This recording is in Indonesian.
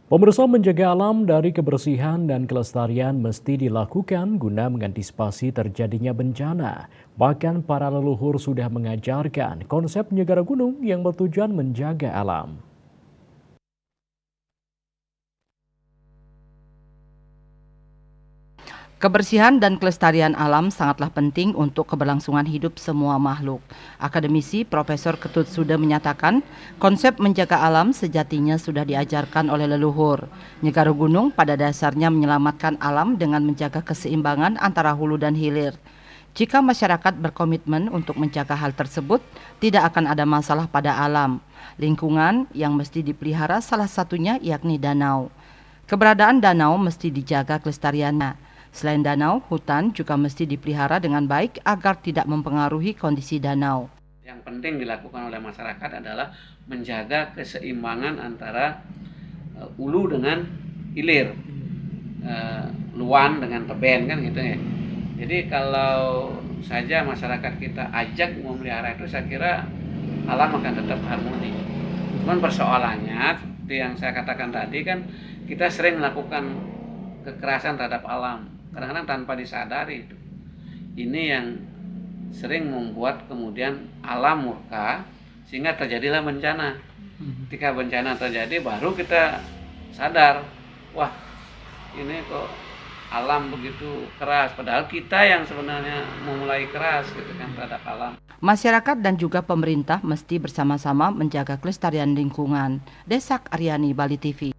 Pemirsa, menjaga alam dari kebersihan dan kelestarian mesti dilakukan guna mengantisipasi terjadinya bencana. Bahkan para leluhur sudah mengajarkan konsep negara gunung yang bertujuan menjaga alam. Kebersihan dan kelestarian alam sangatlah penting untuk keberlangsungan hidup semua makhluk. Akademisi Profesor Ketut Sude menyatakan, konsep menjaga alam sejatinya sudah diajarkan oleh leluhur. Nyegaru gunung pada dasarnya menyelamatkan alam dengan menjaga keseimbangan antara hulu dan hilir. Jika masyarakat berkomitmen untuk menjaga hal tersebut, tidak akan ada masalah pada alam. Lingkungan yang mesti dipelihara salah satunya yakni danau. Keberadaan danau mesti dijaga kelestariannya. Selain danau, hutan juga mesti dipelihara dengan baik agar tidak mempengaruhi kondisi danau. Yang penting dilakukan oleh masyarakat adalah menjaga keseimbangan antara hulu dengan hilir, luan dengan teben, kan gitu ya. Jadi kalau saja masyarakat kita ajak memelihara itu, saya kira alam akan tetap harmoni. Cuman persoalannya seperti yang saya katakan tadi, kan kita sering melakukan kekerasan terhadap alam, kadang-kadang tanpa disadari itu. Ini yang sering membuat kemudian alam murka sehingga terjadilah bencana. Ketika bencana terjadi baru kita sadar, wah ini kok alam begitu keras, padahal kita yang sebenarnya memulai keras gitu kan terhadap alam. Masyarakat dan juga pemerintah mesti bersama-sama menjaga kelestarian lingkungan. Desak Aryani, Bali TV.